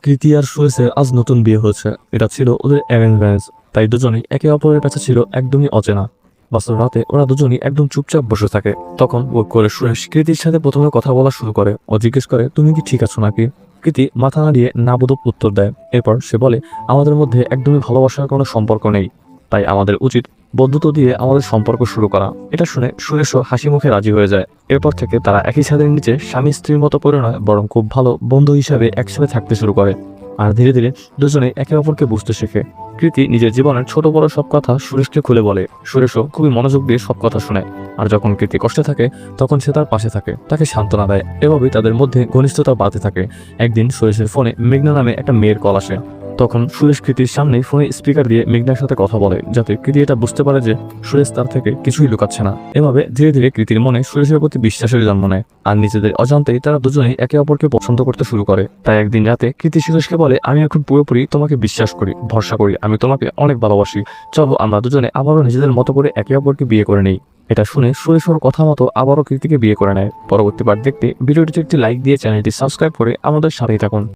কৃতি আর সুরেশের আজ নতুন বিয়ে হয়েছে। এটা ছিল ওদের অ্যারেঞ্জ ম্যারেজ, তাই দুজনেই একে অপরের কাছে ছিল একদমই অচেনা। বাসর রাতে ওরা দুজনই একদম চুপচাপ বসে থাকে। তখন ও করে সুরেশ কৃতির সাথে প্রথমে কথা বলা শুরু করে। ও জিজ্ঞেস করে, তুমি কি ঠিক আছো নাকি? কৃতি মাথা নাড়িয়ে না বোধক উত্তর দেয়। এরপর সে বলে, আমাদের মধ্যে একদমই ভালোবাসার কোনো সম্পর্ক নেই, তাই আমাদের উচিত বন্ধুত্ব দিয়ে আমাদের সম্পর্ক শুরু করা। এটা শুনে সুরেশও হাসি মুখে রাজি হয়ে যায়। এরপর থেকে তারা একই ছাদের নিচে স্বামী স্ত্রীর মতো করে নয়, বরং খুব ভালো বন্ধু হিসাবে একসাথে থাকতে শুরু করে। আর ধীরে ধীরে দুজনে একে অপরকে বুঝতে শেখে। কৃতি নিজের জীবনের ছোট বড় সব কথা সুরেশকে খুলে বলে। সুরেশও খুবই মনোযোগ দিয়ে সব কথা শুনে। আর যখন কৃতি কষ্টে থাকে তখন সে তার পাশে থাকে, তাকে সান্ত্বনা দেয়। এভাবেই তাদের মধ্যে ঘনিষ্ঠতা বাড়তে থাকে। একদিন সুরেশের ফোনে মেঘনা নামে একটা মেয়ের কল আসে। তখন সুরেশ কৃতির সামনে ফোনে স্পিকার দিয়ে মেঘনার সাথে কথা বলে, যাতে কৃতি এটা বুঝতে পারে যে সুরেশ তার থেকে কিছুই লুকাচ্ছে না। এভাবে ধীরে ধীরে কৃতির মনে সুরেশের প্রতি বিশ্বাসের জন্ম নেয়। আর নিজেদের অজান্তেই তারা দুজনেই একে অপরকে পছন্দ করতে শুরু করে। তাই একদিন রাতে কৃতি সুরেশকে বলে, আমি এখন পুরোপুরি তোমাকে বিশ্বাস করি, ভরসা করি, আমি তোমাকে অনেক ভালোবাসি। চলো আমরা দুজনে আবারও নিজেদের মতো করে একে অপরকে বিয়ে করে নেই। এটা শুনে সুরেশ ওর কথা মতো আবারও কৃতিকে বিয়ে করে নেয়। পরবর্তী বার দেখতে ভিডিওটিতে একটি লাইক দিয়ে চ্যানেলটি সাবস্ক্রাইব করে আমাদের সাথেই থাকুন।